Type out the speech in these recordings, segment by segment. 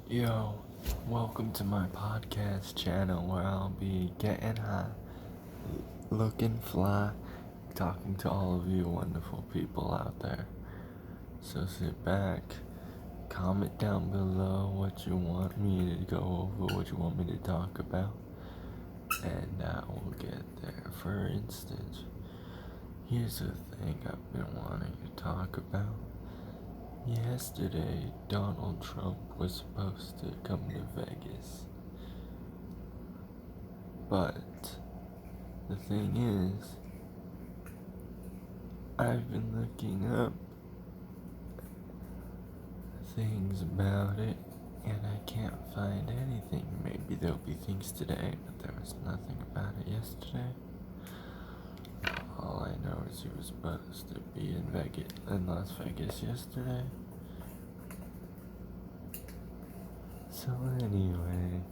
Yo, welcome to my podcast channel where I'll be getting high, looking fly, talking to all of you wonderful people out there. So sit back, comment down below what you want me to go over, what you want me to talk about, and I will get there. For instance, here's the thing I've been wanting to talk about. Yesterday, Donald Trump was supposed to come to Vegas. But the thing is, I've been looking up things about it and I can't find anything. Maybe there'll be things today, but there was nothing about it yesterday. All I know is he was supposed to be in Las Vegas yesterday. So anyway,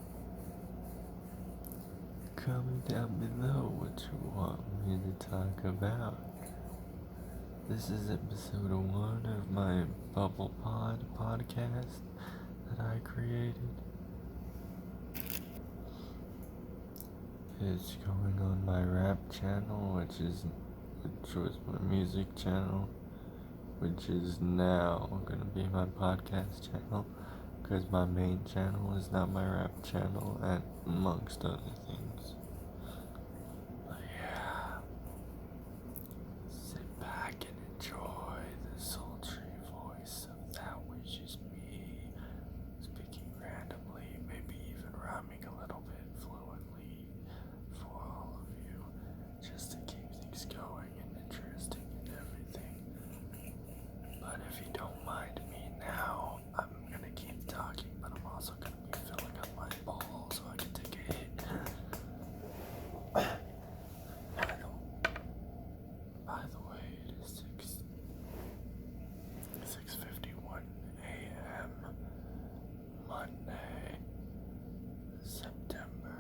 comment down below what you want me to talk about. This is episode 1 of my BubblePod podcast that I created. It's going on my rap channel, which was my music channel, which is now gonna be my podcast channel, because my main channel is not my rap channel, and amongst other things. But yeah, sit back and enjoy the sultry voice of that which is me, speaking randomly, maybe even rhyming a little bit fluently for all of you, just to keep things going and interesting and everything. But if you don't mind me now, I'm gonna keep talking, but I'm also gonna be filling up my bowl so I can take a hit. By the way, it is 6:51 a.m. Monday, September.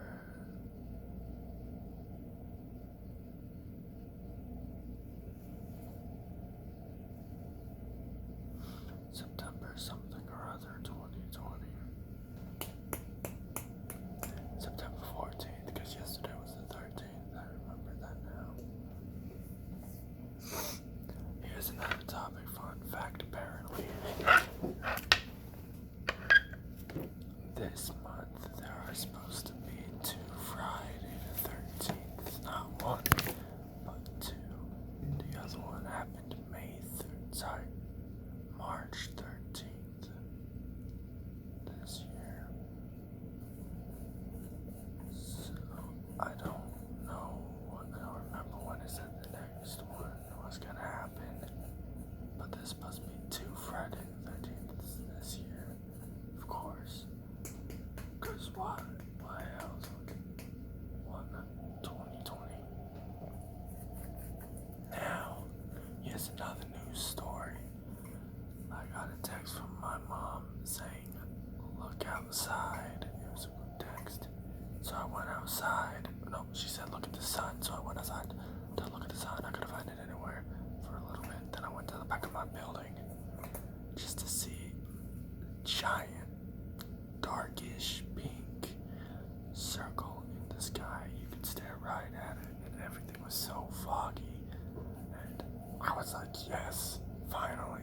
September something or other 2020. September 14th, because yesterday was the 13th. I remember that now. Here's another topic, fun fact apparently. This month there are supposed to be 2 Friday the 13th. Not one, but 2. The other one happened March 13th this year. So I don't remember when it said the next one was gonna happen. But there's supposed to be 2 Friday the 13th this year, of course. Cause why? Why else would 2020? Now, here's another news story. I got a text from my mom saying, look outside. It was a good text. So I went outside. No, she said look at the sun. So I went outside to look at the sun. I couldn't find it anywhere for a little bit. Then I went to the back of my building just to see a giant, darkish pink circle in the sky. You could stare right at it and everything was so foggy. And I was like, yes, finally.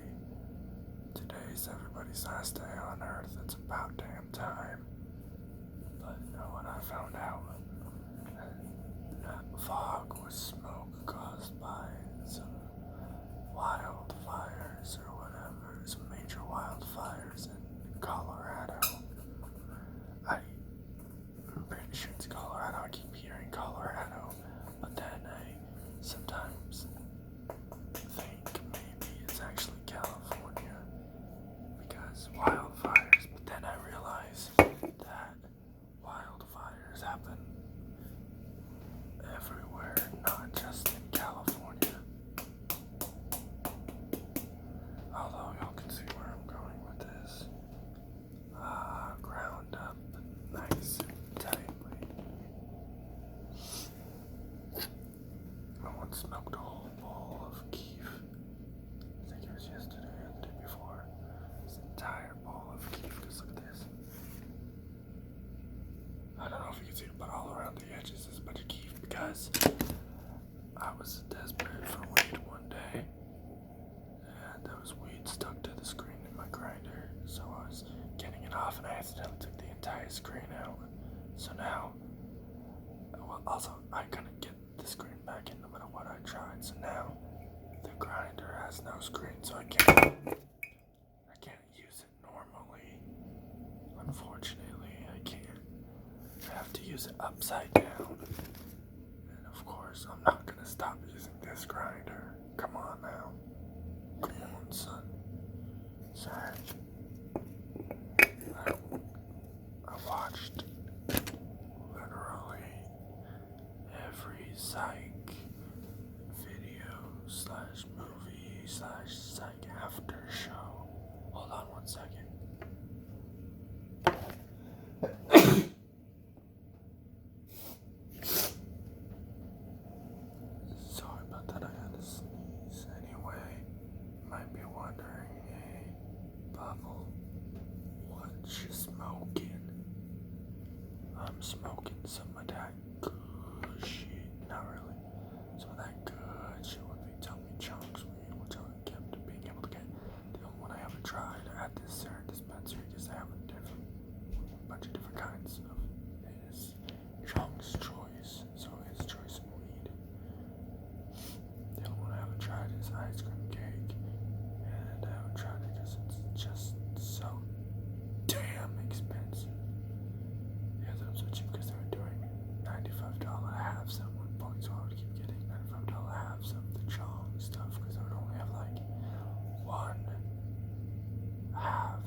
Today's everybody's last day on Earth. It's about damn time. But you know what I found out? That fog was smoke caused by some wildfires or whatever. Some major wildfires in Colorado. I'm pretty sure it's Colorado. I keep hearing Colorado. But then I sometimes think maybe it's actually California because wildfires, but then I realize that wildfires happen everywhere, not just in California. Although y'all can see where I'm going with this. catches this bunch of keef because I was desperate for weed one day, and there was weed stuck to the screen in my grinder, so I was getting it off and I accidentally took the entire screen out. So now, well, also I couldn't get the screen back in no matter what I tried, so now the grinder has no screen, so I can't use it normally. Unfortunately, I can't. I have to use it upside down. And of course, I'm not gonna stop using this grinder. Come on now. Come on, son. Sorry. I watched literally every psych video slash movie slash psych after show. Hold on 1 second. Sorry about that, I had to sneeze. Anyway, you might be wondering, hey, Bubble, what you smoking? I'm smoking some of that good shit. Not really. Some of that good shit would be tummy chunks weed, which I kept being able to get. The only one I haven't tried at this certain dispensary because they have a bunch of different kinds of his Chong's choice, so his choice of weed. The only one I haven't tried is ice cream cake, and I haven't tried it because it's just so damn expensive. The other ones were cheap because they were doing $95 halves at one point, so I would keep getting $95 halves of the Chong stuff because I would only have like one half.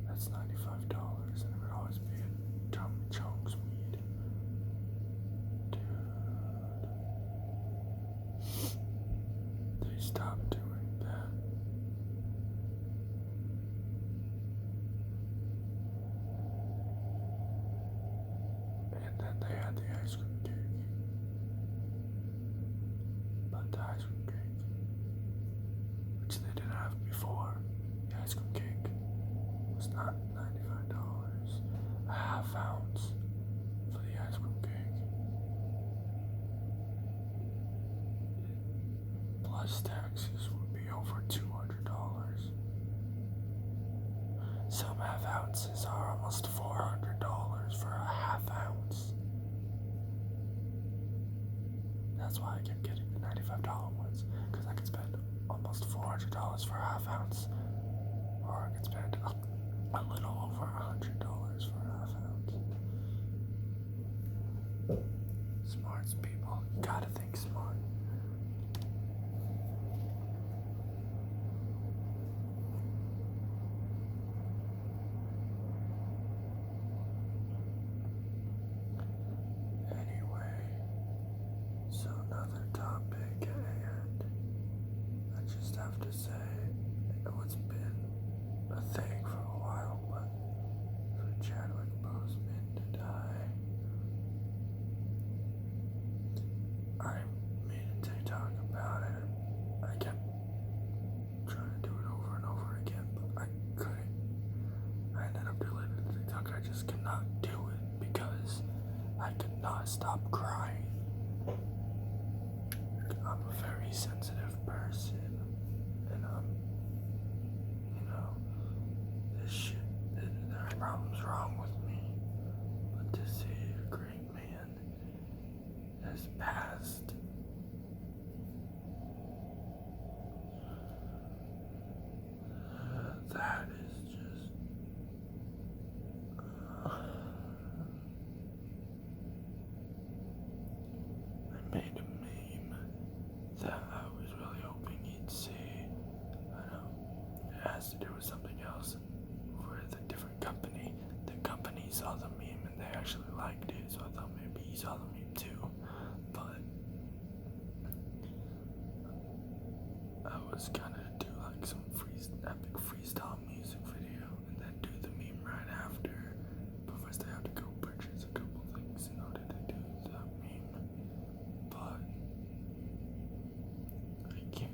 That's $95, and it would always be a Tommy Chong's weed. Dude. They stopped doing that. And then they had the ice cream cake. But the ice cream cake, which they didn't have before, the ice cream cake was not $95. A half ounce for the ice cream cake. Plus taxes would be over $200. Some half ounces are almost $400 for a half ounce. That's why I kept getting the $95 ones, because I could spend almost $400 for a half ounce, or I could spend a little over $100 for a half ounce. Smarts, people. You gotta think smart. Anyway, so another topic at hand. I just have to say, it's been a thing for a while, but for Chadwick Boseman to die, I made a TikTok about it. I kept trying to do it over and over again, but I couldn't. I ended up deleting the TikTok. I just could not do it because I could not stop crying. I'm a very sensitive person, and this shit, there are problems wrong with me, but to see a great man has passed, that is just, I made a meme that I was really hoping he'd see. I know it has to do with something else with a different company. The company saw the meme and they actually liked it, so I thought maybe he saw the meme too. But I was gonna do like some epic freestyle music video and then do the meme right after. But first I have to go purchase a couple things in order to do the meme. But I can't.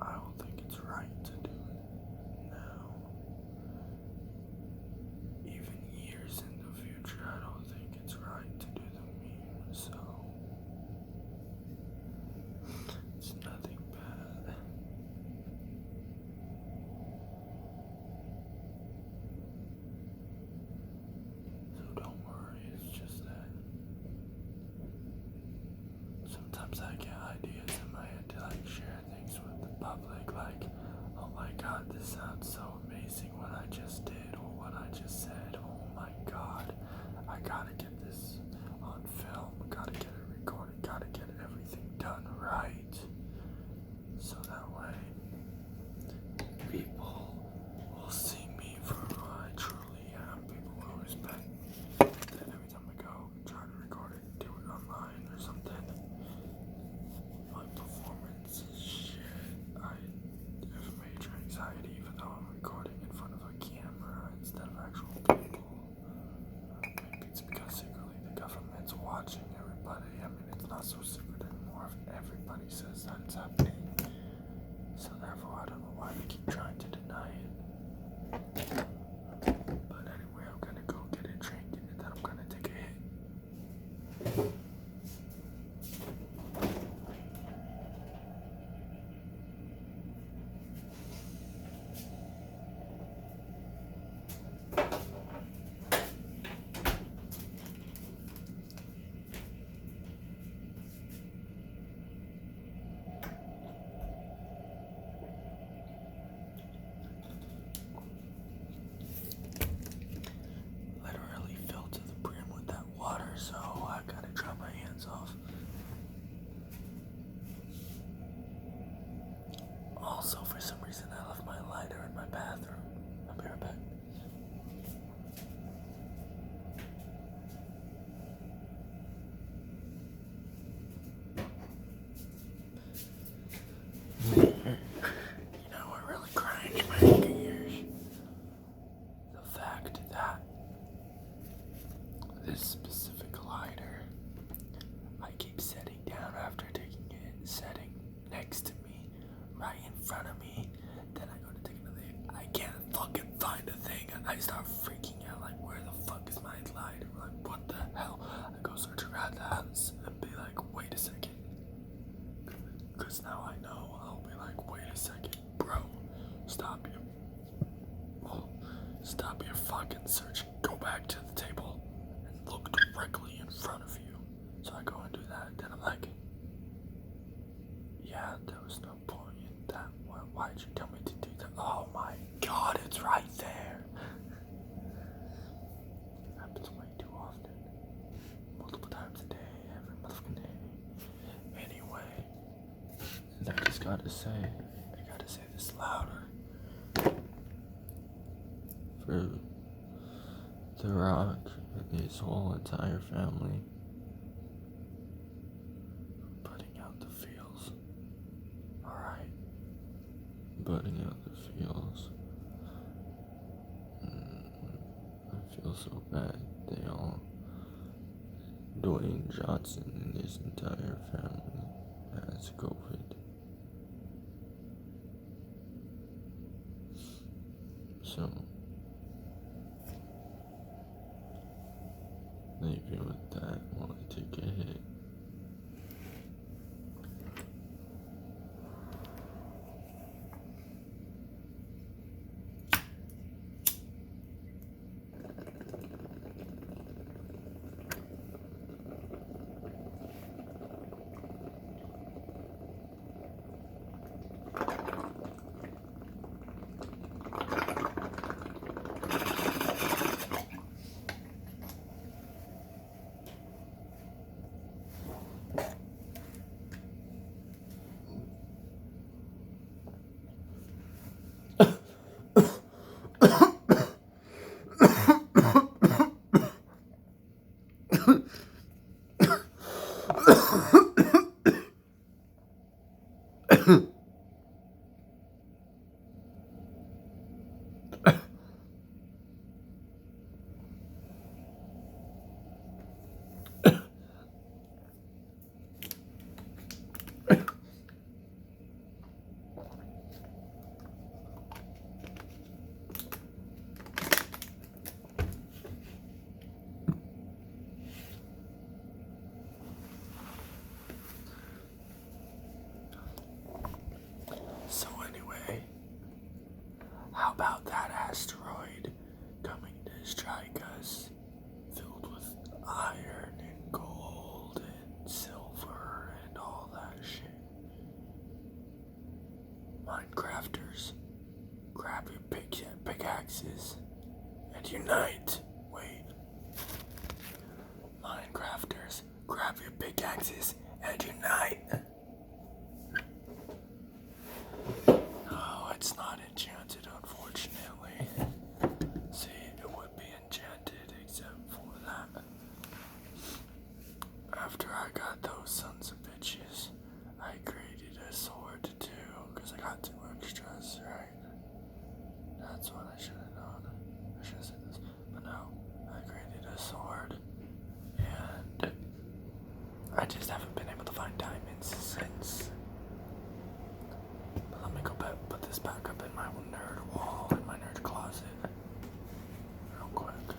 I don't think it's right to do it now. Even years in the future, I don't think it's right to do the meme. back to that. This specific lighter, I keep setting down after taking it, setting next to me, right in front of me. Then I go to take another hit. I can't fucking find a thing. I start freaking out, like, where the fuck is my lighter? Like, what the hell? I go search around the house and be like, wait a second. Because now I know. I'll be like, wait a second, bro. Stop your fucking searching. Go back to the table and look directly in front of you. So I go and do that. Then I'm like, yeah, there was no point in that. Why'd you tell me to do that? Oh my god, it's right there. Happens way too often. Multiple times a day, every motherfucking day. Anyway, I just gotta say this louder. For The Rock and his whole entire family putting out the feels. Alright. Putting out the feels. I feel so bad. They all, Dwayne Johnson and his entire family has COVID. So maybe with that, while I take a hit. So anyway, how about that asteroid coming to strike us, filled with iron and gold and silver and all that shit? Minecrafters, grab your pickaxes and unite. Wait. Minecrafters, grab your pickaxes and unite. No, it's not enchanted, unfortunately. See, it would be enchanted except for that. After I got those sons of bitches, I created a sword too, because I got 2 extras, right? That's what I should have known. I should have said this. But no, I created a sword, and I just haven't been able to find diamonds since. But let me go back, put this back up in my nerd wall, in my nerd closet, real quick.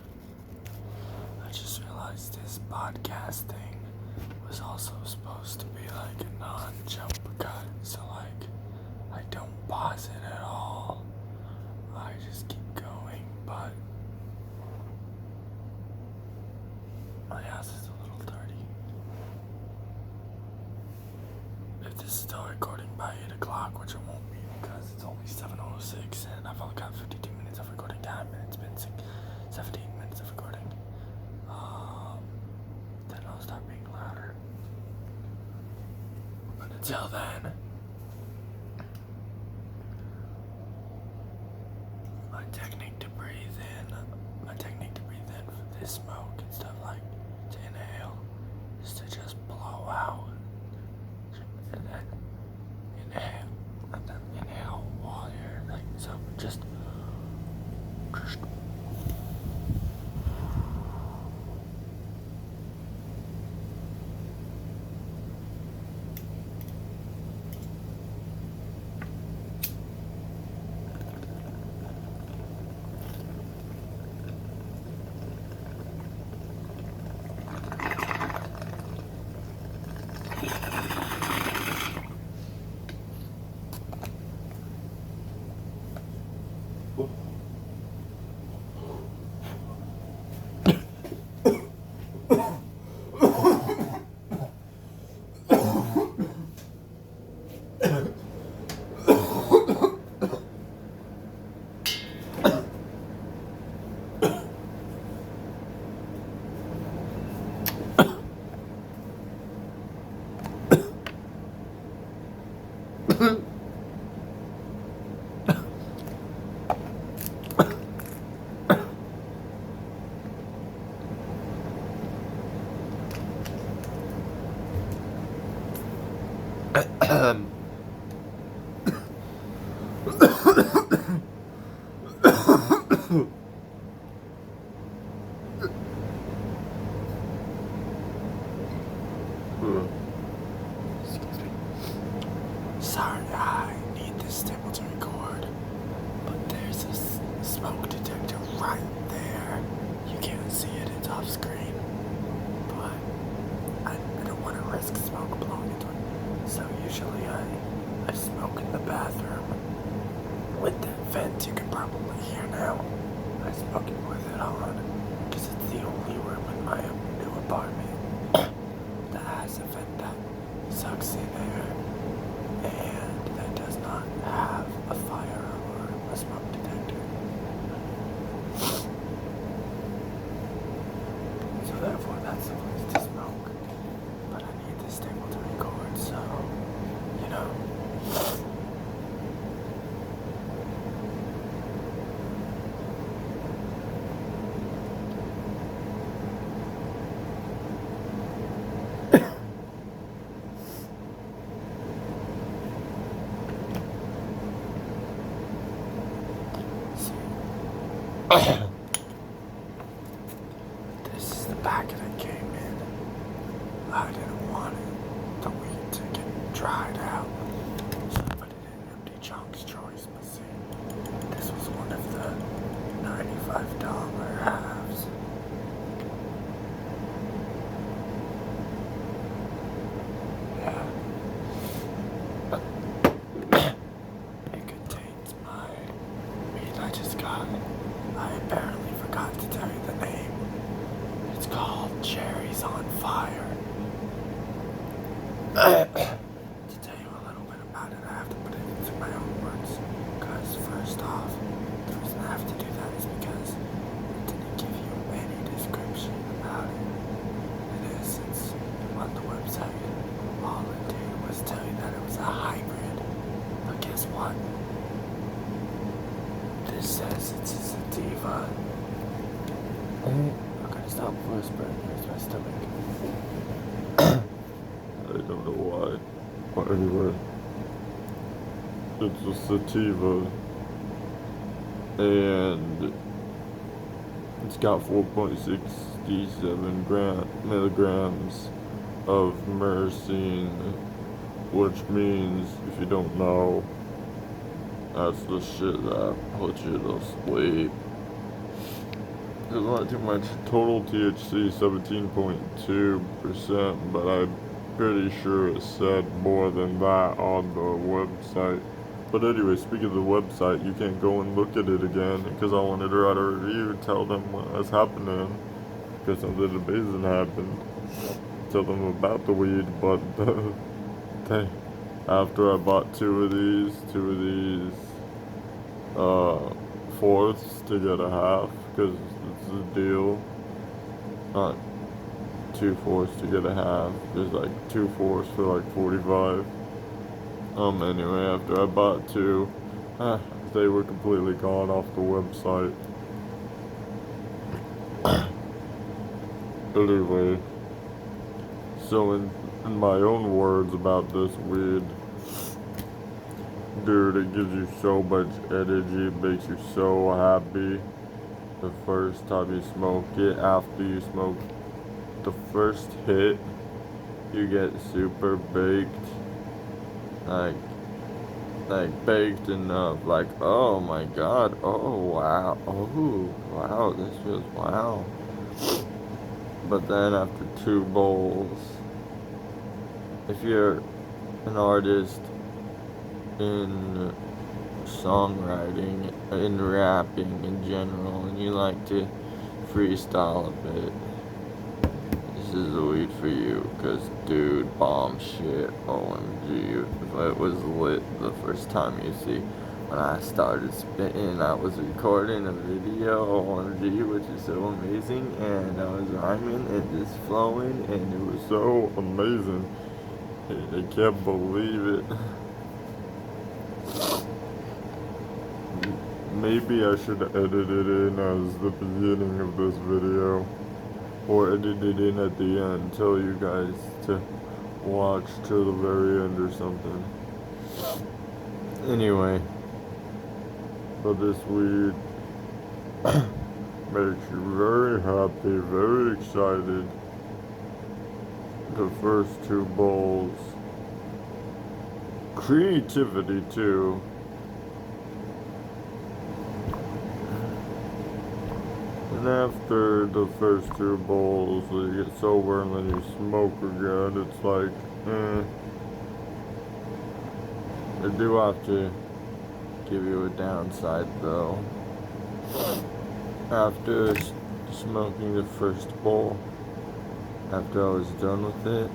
I just realized this podcast thing was also supposed to be like a non-jump cut, so like, I don't pause it at all. I just keep going, but my house is a little dirty. If this is still recording by 8 o'clock, which it won't be because it's only 7:06 and I've only got 52 minutes of recording time and it's been 17 minutes of recording, then I'll start being louder. But until then, my technique to breathe in for this smoke and stuff, like to inhale, is to just blow out and then inhale water, like so, just Excuse me. Sorry, I need this table to record, but there's a smoke detector right there. You can't see it, it's off screen, but I don't want to risk smoke blowing into it. So usually I smoke in the bathroom with that vent you can probably hear now. I smoke it with it on, because it's the only room in my new apartment that has a vent that sucks in air and that does not have a fire or a smoke detector. So therefore that's the place to smoke. But I need this table to record, so, you know. This is the packet it came in. I didn't want the weed to get dried out, so I put it in empty Chunk's Choice. But see, this was one of the $95 halves. Yeah. It contains my weed I just got. I apparently forgot to tell you the name. It's called Cherries on Fire. To tell you a little bit about it, I have to put it into my own words. Because first off, the reason I have to do that is because it didn't give you any description about it. It is, it's on the website. All it did was tell you that it was a hybrid. But guess what? This says it's a sativa. I'm gonna stop whispering. Here's my stomach. I don't know why. But anyway, it's a sativa, and it's got 4.67 milligrams of myrcene, which means, if you don't know, that's the shit that puts you to sleep. There's not too much. Total THC 17.2%, but I'm pretty sure it said more than that on the website. But anyway, speaking of the website, you can't go and look at it again because I wanted to write a review, tell them what's happening, because something amazing happened. Tell them about the weed, but after I bought two of these fourths to get a half, because it's a deal. Not 2/4 to get a half. There's like 2/4 for like 45. Anyway, after I bought two, they were completely gone off the website. Anyway, so in my own words about this weed, dude, it gives you so much energy, it makes you so happy the first time you smoke it. After you smoke the first hit, you get super baked, like baked enough, like, oh my god, oh wow, oh wow, this feels wow. But then after 2 bowls, if you're an artist in songwriting, in rapping in general, and you like to freestyle a bit, this is the weed for you, cause dude, bomb shit, OMG, it was lit the first time you see. When I started spitting, I was recording a video, OMG, which is so amazing, and I was rhyming and just flowing, and it was so amazing. I can't believe it. Maybe I should edit it in as the beginning of this video, or edit it in at the end, tell you guys to watch till the very end or something. Anyway, but this weed makes you very happy, very excited. The first two bowls. Creativity too. And after the first two bowls, you get sober and then you smoke again. It's like, I do have to give you a downside though. After smoking the first bowl, after I was done with it,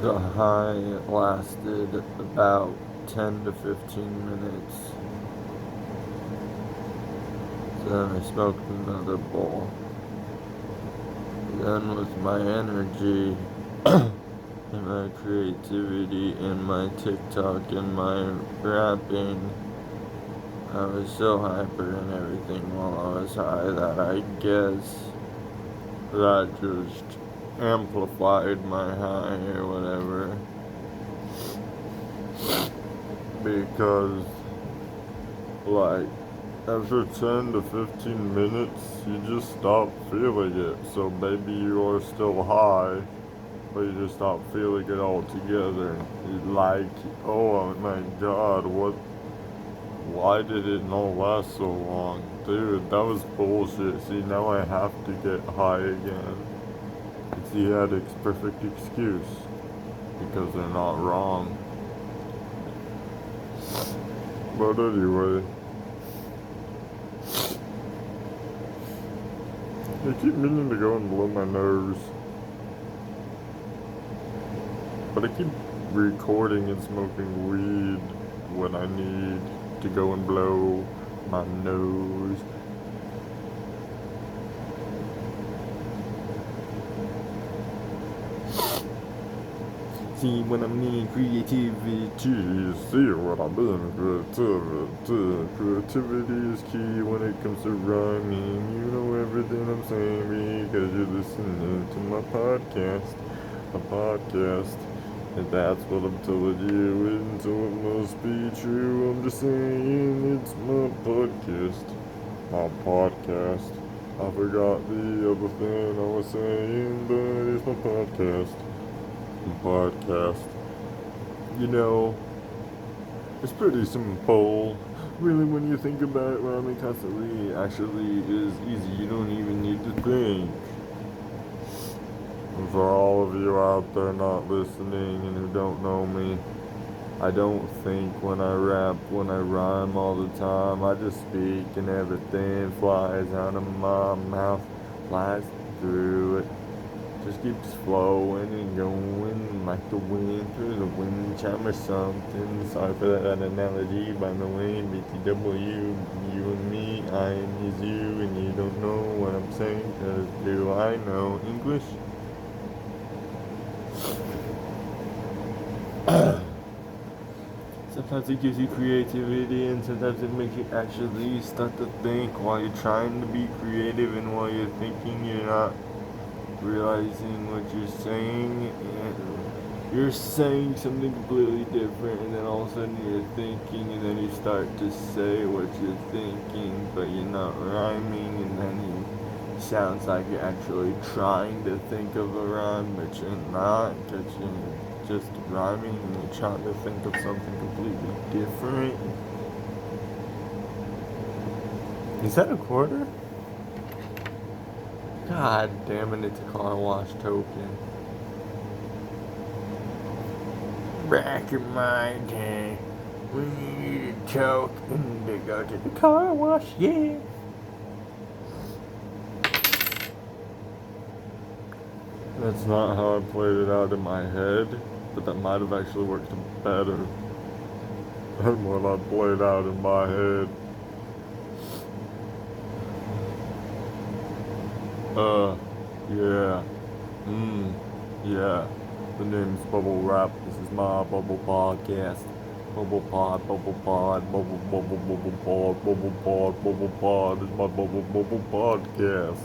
the high lasted about 10 to 15 minutes. Then I smoked another bowl. Then with my energy and my creativity and my TikTok and my rapping, I was so hyper and everything while I was high that I guess that just amplified my high or whatever. Because, like, after 10 to 15 minutes, you just stop feeling it. So maybe you are still high, but you just stop feeling it altogether. You're like, oh my god, why did it not last so long? Dude, that was bullshit. See, now I have to get high again. It's the addict's perfect excuse. Because they're not wrong. But anyway, I keep meaning to go and blow my nose. But I keep recording and smoking weed when I need to go and blow my nose. See what I mean, creativity. See what I mean, creativity. Creativity is key when it comes to rhyming. You know everything I'm saying because you're listening to my podcast. A podcast. And that's what I'm telling you, and so it must be true. I'm just saying it's my podcast. My podcast. I forgot the other thing I was saying, but it's my podcast. Podcast. You know, it's pretty simple. Really, when you think about it, rhyming constantly actually is easy. You don't even need to think. And for all of you out there not listening and who don't know me, I don't think when I rap, when I rhyme all the time. I just speak and everything flies out of my mouth, flies through it. Just keeps flowing and going like the wind through the wind chime or something. Sorry for that analogy, by the way. BTW, you and me, I is you, and you don't know what I'm saying, cause do I know English? Sometimes it gives you creativity, and sometimes it makes you actually start to think while you're trying to be creative, and while you're thinking, you're not realizing what you're saying, and you're saying something completely different, and then all of a sudden you're thinking, and then you start to say what you're thinking, but you're not rhyming, and then it sounds like you're actually trying to think of a rhyme, but you're not, because you're just rhyming, and you're trying to think of something completely different. Is that a quarter? God damn it, it's a car wash token. Back in my day, when you needed a token to go to the car wash, yeah. That's not how I played it out in my head, but that might have actually worked better than what I played out in my head. Yeah. Yeah. The name's Bubble Rap. This is my Bubble Podcast. BubblePod, BubblePod, BubblePod. It's my Bubble podcast.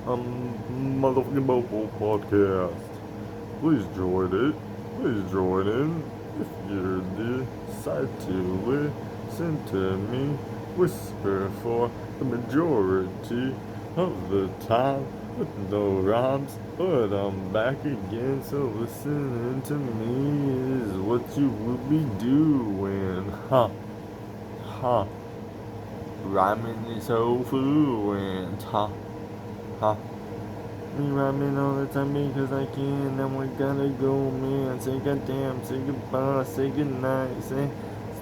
Motherfucking Bubble podcast. Please join it. Please join in if you decide to listen to me whisper for the majority of the time with no rhymes. But I'm back again, so listening to me is what you will be doing. Ha. Rhyming is so fluent. Ha. Me rhyming all the time because I can. Then we gotta go, man. Say goddamn, say goodbye, say goodnight, say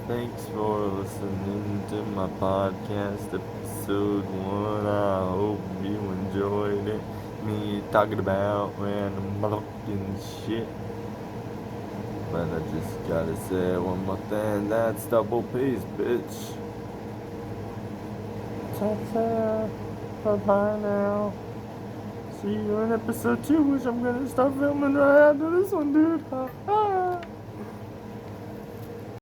thanks for listening to my podcast episode 1. I hope you enjoyed it. Me talking about random motherfucking shit. But I just gotta say one more thing. That's double peace, bitch. Ta-ta. Bye-bye now. See you in episode 2, which I'm gonna start filming right after this one, dude. Ha ha.